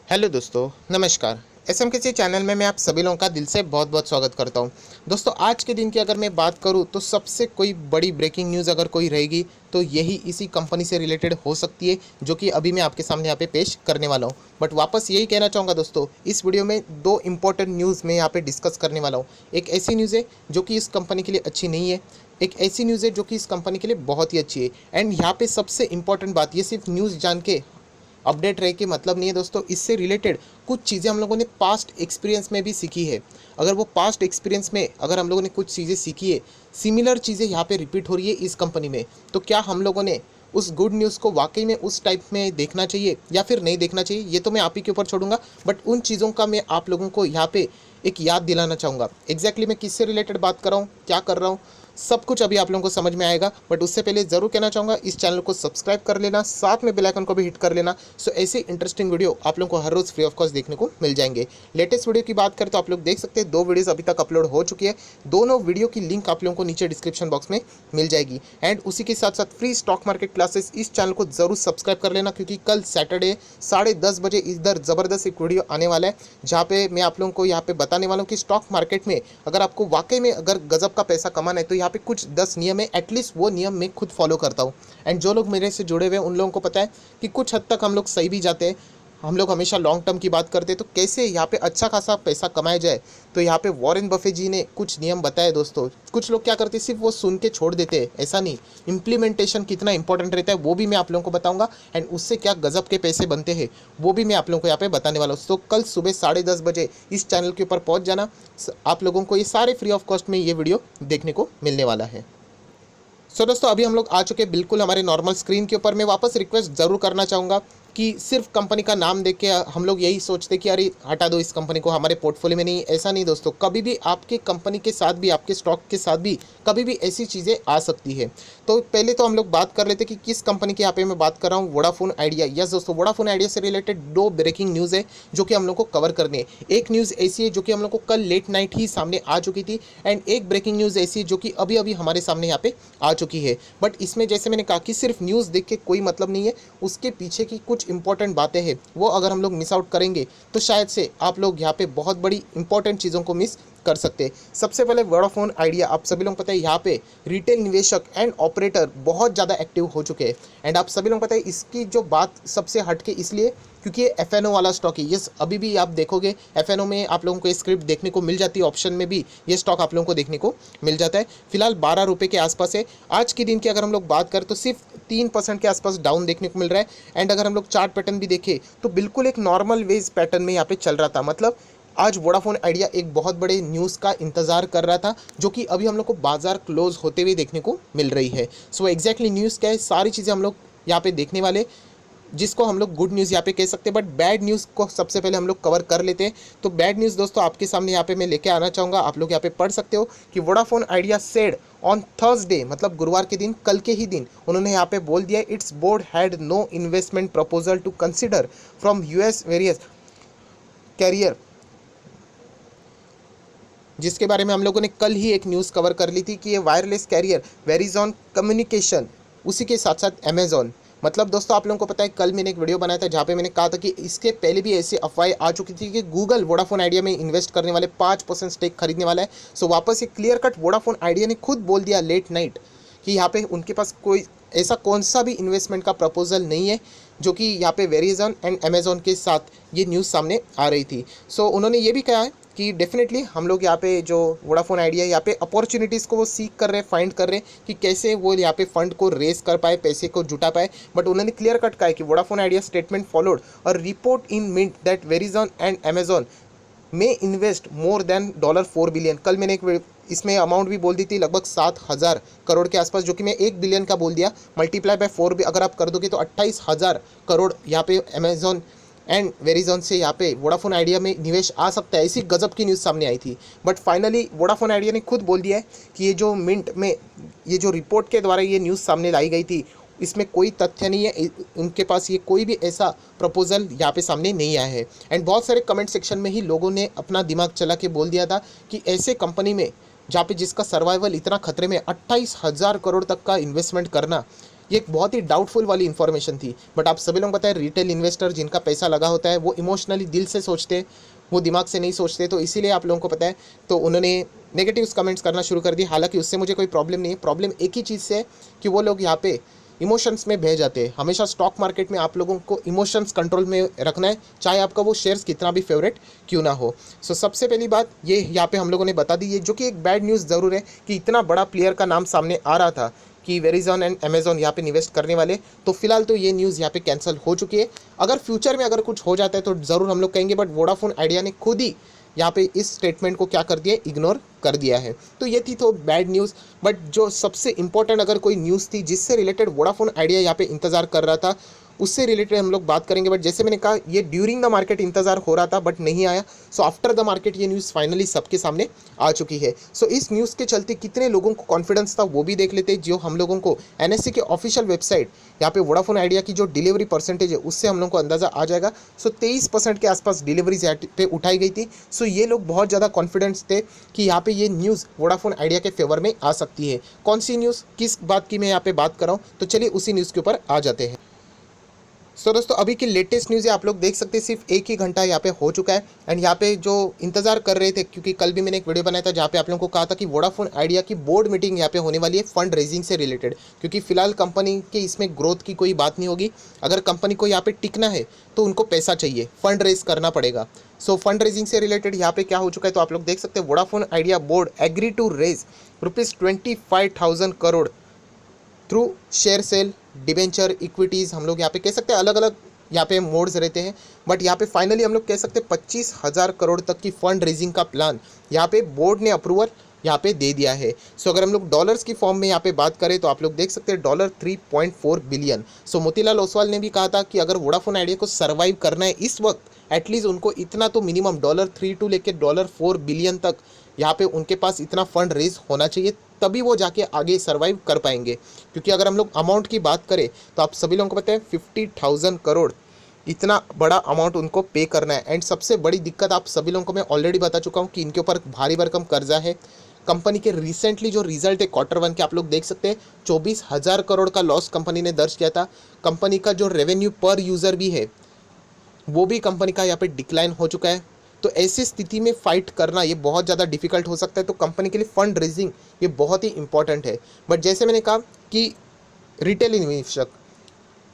Hello दोस्तों, नमस्कार। SMKC channel में मैं आप सभी लोगों का दिल से बहुत बहुत स्वागत करता हूं। दोस्तों, आज के दिन की अगर मैं बात करूं तो सबसे कोई बड़ी ब्रेकिंग न्यूज़ अगर कोई रहेगी तो यही इसी कंपनी से रिलेटेड हो सकती है, जो कि अभी मैं आपके सामने यहाँ पे पेश करने वाला हूं। बट वापस यही कहना चाहूँगा दोस्तों, इस वीडियो में दो इंपॉर्टेंट न्यूज़ मैं यहाँ पे डिस्कस करने वाला हूँ। एक ऐसी न्यूज़ है जो कि इस कंपनी के लिए अच्छी नहीं है, एक ऐसी न्यूज़ है जो कि इस कंपनी के लिए बहुत ही अच्छी है। एंड यहाँ पे सबसे इंपॉर्टेंट बात, ये सिर्फ न्यूज़ जान के अपडेट रहे के मतलब नहीं है दोस्तों। इससे रिलेटेड कुछ चीज़ें हम लोगों ने पास्ट एक्सपीरियंस में भी सीखी है। अगर वो पास्ट एक्सपीरियंस में अगर हम लोगों ने कुछ चीज़ें सीखी है, सिमिलर चीज़ें यहाँ पे रिपीट हो रही है इस कंपनी में, तो क्या हम लोगों ने उस गुड न्यूज़ को वाकई में उस टाइप में देखना चाहिए या फिर नहीं देखना चाहिए, ये तो मैं आप ही के ऊपर छोड़ूंगा। बट उन चीज़ों का मैं आप लोगों को यहाँ पे एक याद दिलाना चाहूँगा। एग्जैक्टली मैं किससे रिलेटेड बात कर रहा हूँ, क्या कर रहा हूँ, सब कुछ अभी आप लोगों को समझ में आएगा। बट उससे पहले ज़रूर कहना चाहूँगा, इस चैनल को सब्सक्राइब कर लेना, साथ में बेल आइकन को भी हिट कर लेना। सो ऐसे इंटरेस्टिंग वीडियो आप लोगों को हर रोज़ फ्री ऑफ कॉस्ट देखने को मिल जाएंगे। लेटेस्ट वीडियो की बात करें तो आप लोग देख सकते हैं, दो वीडियोज़ अभी तक अपलोड हो चुकी है। दोनों वीडियो की लिंक आप लोगों को नीचे डिस्क्रिप्शन बॉक्स में मिल जाएगी। एंड उसी के साथ साथ फ्री स्टॉक मार्केट क्लासेस, इस चैनल को ज़रूर सब्सक्राइब कर लेना, क्योंकि कल सैटरडे 10:30 बजे इधर ज़बरदस्त एक वीडियो आने वाला है, जहाँ पे मैं आप लोगों को यहाँ पे बताने वाला हूँ कि स्टॉक मार्केट में अगर आपको वाकई में अगर गजब का पैसा कमाना है तो यहाँ पे कुछ 10 नियम है। एटलीस्ट वो नियम मैं खुद फॉलो करता हूँ। एंड जो लोग मेरे से जुड़े हुए हैं उन लोगों को पता है कि कुछ हद तक हम लोग सही भी जाते हैं। हम लोग हमेशा लॉन्ग टर्म की बात करते हैं, तो कैसे यहाँ पे अच्छा खासा पैसा कमाया जाए, तो यहाँ पे वॉरेन बफे जी ने कुछ नियम बताए दोस्तों। कुछ लोग क्या करते हैं, सिर्फ वो सुन के छोड़ देते हैं, ऐसा नहीं। इम्प्लीमेंटेशन कितना इंपॉर्टेंट रहता है वो भी मैं आप लोगों को बताऊंगा। एंड उससे क्या गजब के पैसे बनते हैं वो भी मैं आप लोगों को यहाँ पे बताने वाला हूँ। तो कल सुबह 10:30 बजे इस चैनल के ऊपर पहुँच जाना। आप लोगों को ये सारे फ्री ऑफ कॉस्ट में ये वीडियो देखने को मिलने वाला है। दोस्तों, अभी हम लोग आ चुके हैं बिल्कुल हमारे नॉर्मल स्क्रीन के ऊपर। मैं वापस रिक्वेस्ट ज़रूर करना चाहूँगा कि सिर्फ कंपनी का नाम देख के हम लोग यही सोचते कि अरे हटा दो इस कंपनी को, हमारे पोर्टफोलियो में नहीं। ऐसा नहीं दोस्तों, कभी भी आपके कंपनी के साथ भी, आपके स्टॉक के साथ भी कभी भी ऐसी चीज़ें आ सकती है। तो पहले तो हम लोग बात कर लेते कि किस कंपनी की यहाँ पे मैं बात कर रहा हूँ, वोडाफोन आइडिया। यस दोस्तों, वोडाफोन आइडिया से रिलेटेड दो ब्रेकिंग न्यूज़ है जो कि हम लोग को कवर करनी है। एक न्यूज़ ऐसी है जो कि हम लोग को कल लेट नाइट ही सामने आ चुकी थी, एंड एक ब्रेकिंग न्यूज़ ऐसी है जो कि अभी अभी हमारे सामने यहाँ पे आ चुकी है। बट इसमें जैसे मैंने कहा कि सिर्फ न्यूज़ देख के कोई मतलब नहीं है, उसके पीछे की कुछ इंपॉर्टेंट बातें हैं, वो अगर हम लोग मिस आउट करेंगे तो शायद से आप लोग यहाँ पे बहुत बड़ी इंपॉर्टेंट चीज़ों को मिस कर सकते हैं। सबसे पहले वोडाफोन आइडिया, आप सभी लोग पता है यहाँ पे रिटेल निवेशक एंड ऑपरेटर बहुत ज़्यादा एक्टिव हो चुके हैं। एंड आप सभी लोग पता है इसकी जो बात सबसे हटके इसलिए क्योंकि ये एफएनओ वाला स्टॉक है। यस, अभी भी आप देखोगे एफएनओ में आप लोगों को ये स्क्रिप्ट देखने को मिल जाती है, ऑप्शन में भी ये स्टॉक आप लोगों को देखने को मिल जाता है। फिलहाल 12 रुपये के आसपास है। आज के दिन की अगर हम लोग बात करें तो सिर्फ 3% के आसपास डाउन देखने को मिल रहा है। एंड अगर हम लोग चार्ट पैटर्न भी देखें तो बिल्कुल एक नॉर्मल वेज पैटर्न में यहाँ पे चल रहा था। मतलब आज वोडाफोन आइडिया एक बहुत बड़े न्यूज़ का इंतज़ार कर रहा था, जो कि अभी हम लोग को बाजार क्लोज होते हुए देखने को मिल रही है। सो एग्जैक्टली न्यूज़ क्या है, सारी चीज़ें हम लोग यहाँ पे देखने वाले, जिसको हम लोग गुड न्यूज़ यहाँ पे कह सकते हैं। बट बैड न्यूज़ को सबसे पहले हम लोग कवर कर लेते हैं। तो बैड न्यूज़ दोस्तों आपके सामने यहाँ पे मैं लेके आना चाहूँगा, आप लोग यहाँ पे पढ़ सकते हो कि Vodafone idea said on Thursday, मतलब गुरुवार के दिन, कल के ही दिन उन्होंने यहाँ पे बोल दिया, it's board had no investment proposal to consider from US various carrier, जिसके बारे में हम लोगों ने कल ही एक न्यूज़ कवर कर ली थी कि ये वायरलेस कैरियर वेरिजॉन कम्युनिकेशन, उसी के साथ साथ अमेजॉन। मतलब दोस्तों आप लोगों को पता है कल मैंने एक वीडियो बनाया था जहाँ पे मैंने कहा था कि इसके पहले भी ऐसी अफवाहें आ चुकी थी कि गूगल वोडाफोन आइडिया में इन्वेस्ट करने वाले 5% स्टेक खरीदने वाला है। सो वापस ये क्लियर कट वोडाफोन आइडिया ने खुद बोल दिया लेट नाइट कि यहाँ पे उनके पास कोई ऐसा कौन सा भी इन्वेस्टमेंट का प्रपोजल नहीं है, जो कि यहाँ पे वेरिजॉन एंड अमेजॉन के साथ ये न्यूज़ सामने आ रही थी। सो उन्होंने ये भी कहा है कि डेफिनेटली हम लोग यहाँ पे जो वोडाफोन आइडिया यहाँ पे अपॉर्चुनिटीज़ को वो सीख कर रहे हैं, फाइंड कर रहे हैं कि कैसे वो यहाँ पे फंड को रेस कर पाए, पैसे को जुटा पाए। बट उन्होंने क्लियर कट कहा है कि वोडाफोन आइडिया स्टेटमेंट फॉलोड और report in Mint that Verizon and Amazon में इन्वेस्ट मोर देन $4 बिलियन। कल मैंने एक इसमें अमाउंट भी बोल दी थी, लगभग 7,000 करोड़ के आसपास, जो कि मैं 1 बिलियन का बोल दिया। मल्टीप्लाई बाय 4 भी अगर आप कर दोगे तो 28,000 करोड़ यहाँ पे अमेजॉन एंड वेरिजॉन से यहाँ पे वोडाफोन आइडिया में निवेश आ सकता है। ऐसी गजब की न्यूज़ सामने आई थी। बट फाइनली वोडाफोन आइडिया ने खुद बोल दिया है कि ये जो मिंट में ये जो रिपोर्ट के द्वारा ये न्यूज़ सामने लाई गई थी, इसमें कोई तथ्य नहीं है, उनके पास ये कोई भी ऐसा प्रपोजल यहाँ पे सामने नहीं आया है। एंड बहुत सारे कमेंट सेक्शन में ही लोगों ने अपना दिमाग चला के बोल दिया था कि ऐसे कंपनी में जहाँ पे जिसका सर्वाइवल इतना खतरे में, 28,000 करोड़ तक का इन्वेस्टमेंट करना ये एक बहुत ही डाउटफुल वाली इन्फॉर्मेशन थी। बट आप सभी लोग पता है रिटेल इन्वेस्टर जिनका पैसा लगा होता है वो इमोशनली दिल से सोचते हैं, वो दिमाग से नहीं सोचते, तो इसीलिए आप लोगों को पता है तो उन्होंने नेगेटिव्स कमेंट्स करना शुरू कर दिए। हालांकि उससे मुझे कोई प्रॉब्लम नहीं है, प्रॉब्लम एक ही चीज़ से है कि वो लोग यहाँ पे इमोशंस में बह जाते हैं। हमेशा स्टॉक मार्केट में आप लोगों को इमोशंस कंट्रोल में रखना है, चाहे आपका वो शेयर्स कितना भी फेवरेट क्यों ना हो। सो सबसे पहली बात ये यहाँ पे हम लोगों ने बता दी है, जो कि एक बैड न्यूज़ ज़रूर है कि इतना बड़ा प्लेयर का नाम सामने आ रहा था कि वेरिजॉन एंड अमेजॉन यहाँ पे इन्वेस्ट करने वाले, तो फिलहाल तो ये न्यूज़ यहाँ पे कैंसिल हो चुकी है। अगर फ्यूचर में अगर कुछ हो जाता है तो ज़रूर हम लोग कहेंगे, बट वोडाफोन आइडिया ने खुद ही यहाँ पे इस स्टेटमेंट को क्या कर दिया, इग्नोर कर दिया है। तो ये थी तो बैड न्यूज़। बट जो सबसे इंपॉर्टेंट अगर कोई न्यूज़ थी जिससे रिलेटेड वोडाफोन आइडिया यहाँ पे इंतजार कर रहा था, उससे रिलेटेड हम लोग बात करेंगे। बट जैसे मैंने कहा ये ड्यूरिंग द मार्केट इंतजार हो रहा था बट नहीं आया। सो आफ्टर द मार्केट ये न्यूज़ फाइनली सबके सामने आ चुकी है। सो इस न्यूज़ के चलते कितने लोगों को कॉन्फिडेंस था वो भी देख लेते हैं। जो हम लोगों को एनएससी के ऑफिशियल वेबसाइट यहाँ पे वोडाफोन आइडिया की जो डिलीवरी परसेंटेज है उससे हम लोग को अंदाज़ा आ जाएगा। सो 23% के आसपास डिलीवरीज यहाँ पे उठाई गई थी। सो ये लोग बहुत ज़्यादा कॉन्फिडेंस थे कि यहाँ पे ये न्यूज़ वोडाफोन आइडिया के फेवर में आ सकती है। कौन सी न्यूज़, किस बात की मैं यहाँ पे बात कर रहा हूँ, तो चलिए उसी न्यूज़ के ऊपर आ जाते हैं। सो दोस्तों अभी की लेटेस्ट न्यूज़ है, आप लोग देख सकते हैं सिर्फ 1 ही घंटा यहाँ पे हो चुका है। एंड यहाँ पे जो इंतजार कर रहे थे, क्योंकि कल भी मैंने एक वीडियो बनाया था जहाँ पे आप लोगों को कहा था कि वोडाफोन आइडिया की बोर्ड मीटिंग यहाँ पे होने वाली है फंड रेजिंग से रिलेटेड, क्योंकि फिलहाल कंपनी के इसमें ग्रोथ की कोई बात नहीं होगी। अगर कंपनी को यहाँ पे टिकना है तो उनको पैसा चाहिए, फंड रेज करना पड़ेगा। सो फंड रेजिंग से रिलेटेड यहाँ पे क्या हो चुका है तो आप लोग देख सकते हैं, Vodafone Idea board agree to raise ₹25,000 crore through share sale, debenture, equities. हम लोग यहाँ पे कह सकते हैं अलग अलग यहाँ पे मोड्स रहते हैं, बट यहाँ पे फाइनली हम लोग कह सकते हैं 25,000 करोड़ तक की फंड रेजिंग का प्लान यहाँ पे बोर्ड ने अप्रूवल यहाँ पे दे दिया है। सो अगर हम लोग डॉलर्स की फॉर्म में यहाँ पे बात करें तो आप लोग देख सकते हैं $3.4 बिलियन। सो मोतीलाल ओसवाल ने भी कहा था कि अगर वोडाफोन आइडिया को सर्वाइव करना है इस वक्त एटलीस्ट उनको इतना तो मिनिमम $3 टू लेके $4 बिलियन तक यहाँ पे उनके पास इतना फंड रेज होना चाहिए, तभी वो जाके आगे सर्वाइव कर पाएंगे। क्योंकि अगर हम लोग अमाउंट की बात करें तो आप सभी लोगों को पता है 50,000 करोड़ इतना बड़ा अमाउंट उनको पे करना है। एंड सबसे बड़ी दिक्कत आप सभी लोगों को मैं ऑलरेडी बता चुका हूँ कि इनके ऊपर भारी भरकम कर्जा है। कंपनी के रिसेंटली जो रिजल्ट है Q1 के आप लोग देख सकते हैं 24,000 करोड़ का लॉस कंपनी ने दर्ज किया था। कंपनी का जो रेवेन्यू पर यूज़र भी है वो भी कंपनी का यहाँ पे डिक्लाइन हो चुका है। तो ऐसी स्थिति में फाइट करना ये बहुत ज़्यादा डिफिकल्ट हो सकता है। तो कंपनी के लिए फंड रेजिंग ये बहुत ही इंपॉर्टेंट है। बट जैसे मैंने कहा कि रिटेल इन्वेस्टर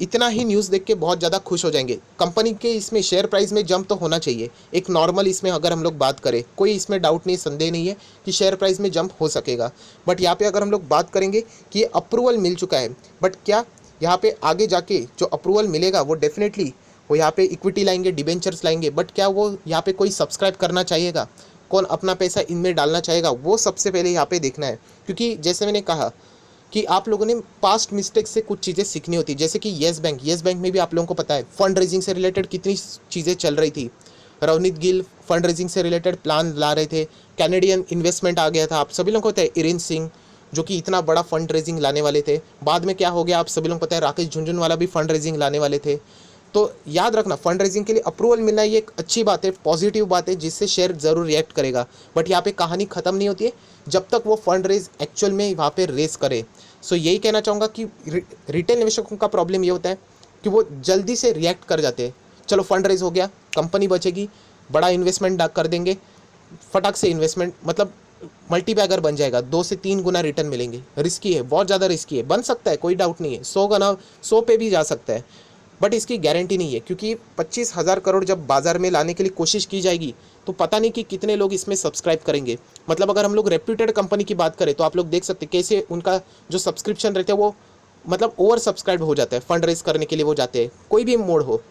इतना ही न्यूज़ देख के बहुत ज़्यादा खुश हो जाएंगे। कंपनी के इसमें शेयर प्राइस में जंप तो होना चाहिए एक नॉर्मल, इसमें अगर हम लोग बात करें कोई इसमें डाउट नहीं, संदेह नहीं है कि शेयर प्राइस में जंप हो सकेगा। बट यहाँ पे अगर हम लोग बात करेंगे कि ये अप्रूवल मिल चुका है, बट क्या यहाँ पे आगे जाके जो अप्रूवल मिलेगा वो डेफिनेटली वो यहाँ पे इक्विटी लाएंगे, डिबेंचर्स लाएंगे, बट क्या वो यहाँ पे कोई सब्सक्राइब करना चाहेगा, कौन अपना पैसा इनमें डालना चाहेगा, वो सबसे पहले यहाँ पे देखना है। क्योंकि जैसे मैंने कहा कि आप लोगों ने पास्ट मिस्टेक से कुछ चीज़ें सीखनी होती है। जैसे कि येस बैंक में भी आप लोगों को पता है फंड रेजिंग से रिलेटेड कितनी चीज़ें चल रही थी। रवनीत गिल फंड रेजिंग से रिलेटेड प्लान ला रहे थे, कैनेडियन इन्वेस्टमेंट आ गया था, आप सभी लोगों को पता है इरेन सिंह जो कि इतना बड़ा फंड रेजिंग लाने वाले थे। बाद में क्या हो गया आप सभी लोगों को पता है, राकेश झुनझुनवाला भी फंड रेजिंग लाने वाले थे। तो याद रखना फंड रेजिंग के लिए अप्रूवल मिलना ये एक अच्छी बात है, पॉजिटिव बात है, जिससे शेयर ज़रूर रिएक्ट करेगा। बट यहाँ पे कहानी ख़त्म नहीं होती है जब तक वो फंड रेज एक्चुअल में वहाँ पे रेज करे। सो यही कहना चाहूँगा कि रिटेल निवेशकों का प्रॉब्लम ये होता है कि वो जल्दी से रिएक्ट कर जाते हैं। चलो फंड रेज हो गया, कंपनी बचेगी, बड़ा इन्वेस्टमेंट कर देंगे, फटाक से इन्वेस्टमेंट मतलब मल्टीबैगर बन जाएगा, 2 से 3 गुना रिटर्न मिलेंगे। रिस्की है, बहुत ज़्यादा रिस्की है, बन सकता है कोई डाउट नहीं है, 100 गुना 100 पे भी जा सकता है, बट इसकी गारंटी नहीं है। क्योंकि 25,000 करोड़ जब बाजार में लाने के लिए कोशिश की जाएगी तो पता नहीं कि कितने लोग इसमें सब्सक्राइब करेंगे। मतलब अगर हम लोग रेप्यूटेड कंपनी की बात करें तो आप लोग देख सकते हैं कैसे उनका जो सब्सक्रिप्शन रहता है वो मतलब ओवर सब्सक्राइब हो जाता है, फंड रेज करने के लिए वो जाते हैं, कोई भी मोड हो।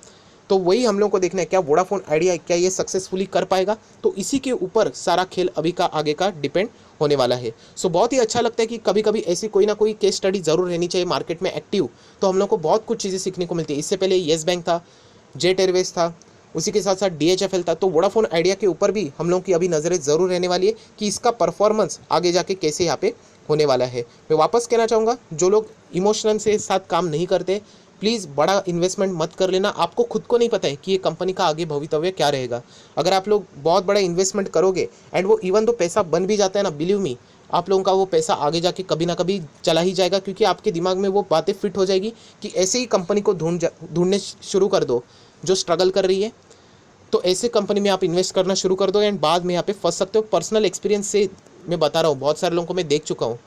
तो वही हम लोग को देखना है क्या वोडाफोन आइडिया क्या ये सक्सेसफुली कर पाएगा। तो इसी के ऊपर सारा खेल अभी का आगे का डिपेंड होने वाला है। सो बहुत ही अच्छा लगता है कि कभी कभी ऐसी कोई ना कोई केस स्टडी ज़रूर रहनी चाहिए मार्केट में एक्टिव, तो हम लोग को बहुत कुछ चीज़ें सीखने को मिलती है। इससे पहले येस बैंक था, जेट एयरवेज था, उसी के साथ साथ DHFL था। तो वोडाफोन आइडिया के ऊपर भी हम लोग की अभी नज़रें ज़रूर रहने वाली है कि इसका परफॉर्मेंस आगे जाके कैसे यहाँ पे होने वाला है। मैं वापस कहना चाहूँगा जो लोग इमोशनल से साथ काम नहीं करते प्लीज़ बड़ा इन्वेस्टमेंट मत कर लेना। आपको खुद को नहीं पता है कि ये कंपनी का आगे भवितव्य क्या रहेगा। अगर आप लोग बहुत बड़ा इन्वेस्टमेंट करोगे एंड वो इवन तो पैसा बन भी जाता है ना, बिलीव मी आप लोगों का वो पैसा आगे जाके कभी ना कभी चला ही जाएगा, क्योंकि आपके दिमाग में वो बातें फिट हो जाएगी कि ऐसे ही कंपनी को ढूंढने शुरू कर दो जो स्ट्रगल कर रही है, तो ऐसे कंपनी में आप इन्वेस्ट करना शुरू कर दो एंड बाद में यहाँ पे फंस सकते हो। पर्सनल एक्सपीरियंस से मैं बता रहा हूँ, बहुत सारे लोगों को मैं देख चुका हूँ।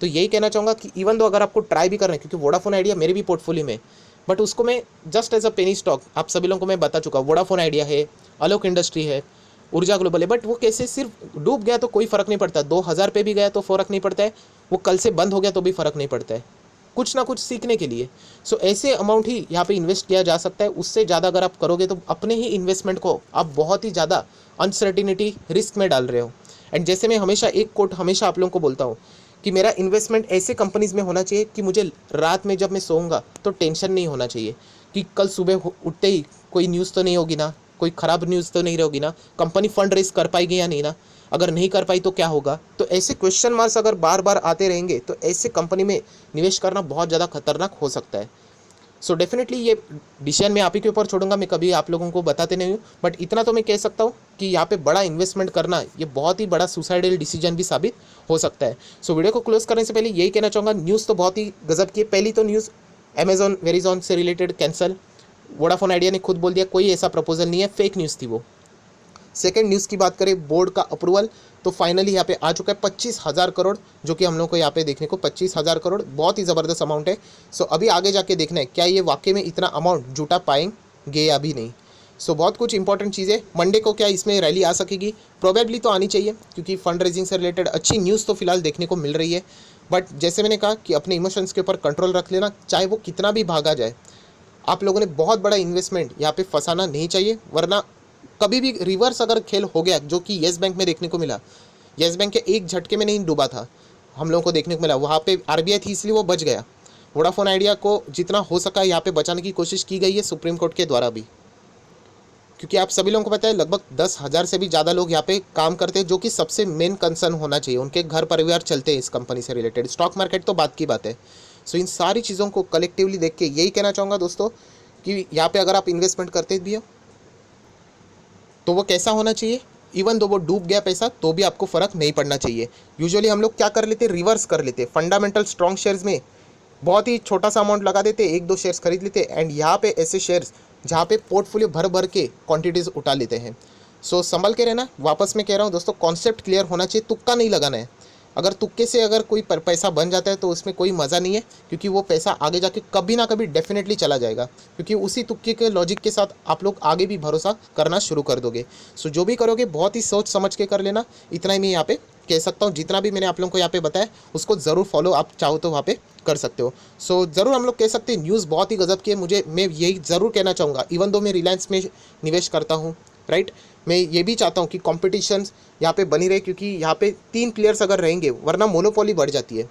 तो यही कहना चाहूँगा कि इवन दो अगर आपको ट्राई भी करना है, क्योंकि वोडाफोन आइडिया मेरे भी पोर्टफोलियो में, बट उसको मैं just as a penny stock आप सभी लोगों को मैं बता चुका हूँ। वोडाफोन आइडिया है, आलोक इंडस्ट्री है, ऊर्जा ग्लोबल है, बट वो कैसे सिर्फ डूब गया तो कोई फ़र्क नहीं पड़ता, 2000 पे भी गया तो फ़र्क नहीं पड़ता है, वो कल से बंद हो गया तो भी फ़र्क नहीं पड़ता है, कुछ ना कुछ सीखने के लिए। सो ऐसे अमाउंट ही यहाँ पे इन्वेस्ट किया जा सकता है। उससे ज़्यादा अगर आप करोगे तो अपने ही इन्वेस्टमेंट को आप बहुत ही ज़्यादा अनसर्टिनिटी रिस्क में डाल रहे हो। एंड जैसे मैं हमेशा एक कोट हमेशा आप लोगों को बोलता हूँ कि मेरा इन्वेस्टमेंट ऐसे कंपनीज़ में होना चाहिए कि मुझे रात में जब मैं सोऊंगा तो टेंशन नहीं होना चाहिए कि कल सुबह उठते ही कोई न्यूज़ तो नहीं होगी ना, कोई ख़राब न्यूज़ तो नहीं होगी ना, कंपनी फंड रेज कर पाएगी या नहीं ना, अगर नहीं कर पाई तो क्या होगा। तो ऐसे क्वेश्चन मार्क्स अगर बार बार आते रहेंगे तो ऐसे कंपनी में निवेश करना बहुत ज़्यादा खतरनाक हो सकता है। सो डेफिनेटली ये डिसीजन मैं आप ही के ऊपर छोड़ूंगा, मैं कभी आप लोगों को बताते नहीं हूँ, बट इतना तो मैं कह सकता हूँ कि यहाँ पे बड़ा इन्वेस्टमेंट करना ये बहुत ही बड़ा सुसाइडल डिसीजन भी साबित हो सकता है। सो वीडियो को क्लोज करने से पहले यही कहना चाहूँगा, न्यूज़ तो बहुत ही गजब की है। पहली तो न्यूज़ अमेजॉन वेरिजॉन से रिलेटेड कैंसल, वोडाफोन आइडिया ने खुद बोल दिया कोई ऐसा प्रपोजल नहीं है, फेक न्यूज़ थी वो। सेकेंड न्यूज़ की बात करें, बोर्ड का अप्रूवल तो फाइनली यहाँ पे आ चुका है 25,000 करोड़, जो कि हम लोग को यहाँ पे देखने को 25,000 करोड़ बहुत ही ज़बरदस्त अमाउंट है। सो अभी आगे जाके देखना है क्या ये वाकई में इतना अमाउंट जुटा पाएंगे या भी नहीं। सो बहुत कुछ इंपॉर्टेंट चीज़ें, मंडे को क्या इसमें रैली आ सकेगी, प्रोबेबली तो आनी चाहिए, क्योंकि फंड रेजिंग से रिलेटेड अच्छी न्यूज़ तो फिलहाल देखने को मिल रही है। बट जैसे मैंने कहा कि अपने इमोशंस के ऊपर कंट्रोल रख लेना, चाहे वो कितना भी भागा जाए। आप लोगों ने बहुत बड़ा इन्वेस्टमेंट यहाँ पे फंसाना नहीं चाहिए, वरना कभी भी रिवर्स अगर खेल हो गया, जो कि येस बैंक में देखने को मिला, येस बैंक के एक झटके में नहीं डूबा था, हम लोगों को देखने को मिला, वहाँ पे आरबीआई थी इसलिए वो बच गया। वोडाफोन आइडिया को जितना हो सका यहाँ पे बचाने की कोशिश की गई है सुप्रीम कोर्ट के द्वारा भी, क्योंकि आप सभी लोगों को पता है लगभग 10,000 से भी ज़्यादा लोग यहाँ पे काम करते हैं, जो कि सबसे मेन कंसर्न होना चाहिए, उनके घर परिवार चलते हैं इस कंपनी से रिलेटेड, स्टॉक मार्केट तो बात की बात है। सो इन सारी चीज़ों को कलेक्टिवली देख के यही कहना चाहूँगा दोस्तों कि यहाँ पे अगर आप इन्वेस्टमेंट करते भी हो तो वो कैसा होना चाहिए, इवन दो वो डूब गया पैसा तो भी आपको फ़र्क नहीं पड़ना चाहिए। यूजुअली हम लोग क्या कर लेते, रिवर्स कर लेते, फंडामेंटल स्ट्रॉन्ग शेयर्स में बहुत ही छोटा सा अमाउंट लगा देते, एक दो शेयर्स खरीद लेते, एंड यहाँ पे ऐसे शेयर्स जहाँ पे पोर्टफोलियो भर भर के क्वांटिटीज़ उठा लेते हैं। सो संभल के रहना, वापस मैं कह रहा हूँ दोस्तों, कॉन्सेप्ट क्लियर होना चाहिए, तुक्का नहीं लगाना है। अगर तुक्के से अगर कोई पैसा बन जाता है तो उसमें कोई मज़ा नहीं है, क्योंकि वो पैसा आगे जाके कभी ना कभी डेफिनेटली चला जाएगा, क्योंकि उसी तुक्के के लॉजिक के साथ आप लोग आगे भी भरोसा करना शुरू कर दोगे। सो जो भी करोगे बहुत ही सोच समझ के कर लेना, इतना ही मैं यहाँ पे कह सकता हूँ। जितना भी मैंने आप लोगों को यहाँ पे बताया उसको ज़रूर फॉलो आप चाहो तो वहाँ पे कर सकते हो। सो ज़रूर हम लोग कह सकते हैं न्यूज़ बहुत ही गजब की है। मैं यही ज़रूर कहना चाहूँगा, इवन दो मैं रिलायंस में निवेश करता हूँ, राइट, मैं ये भी चाहता हूँ कि कॉम्पिटिशन यहाँ पे बनी रहे, क्योंकि यहाँ पे 3 प्लेयर्स अगर रहेंगे वरना मोनोपोली बढ़ जाती है।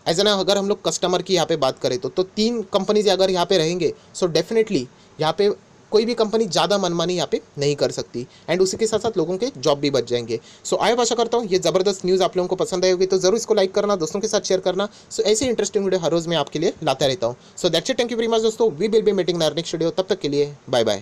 एज एन अगर हम लोग कस्टमर की यहाँ पे बात करें तो 3 कंपनीज अगर यहाँ पे रहेंगे, सो डेफिनेटली यहाँ पे कोई भी कंपनी ज़्यादा मनमानी यहाँ पे नहीं कर सकती, एंड उसी के साथ साथ लोगों के जॉब भी बच जाएंगे। सो आया आशा करता हूँ ये ज़बरदस्त न्यूज़ आप लोगों को पसंद आई होगी, तो ज़रूर इसको लाइक करना, दोस्तों के साथ शेयर करना। सो ऐसी इंटरेस्टिंग वीडियो हर रोज़ मैं आपके लिए लाता रहता हूँ। So that's it, thank you very much दोस्तों, we will be meeting in our next video, तब तक के लिए बाय बाय।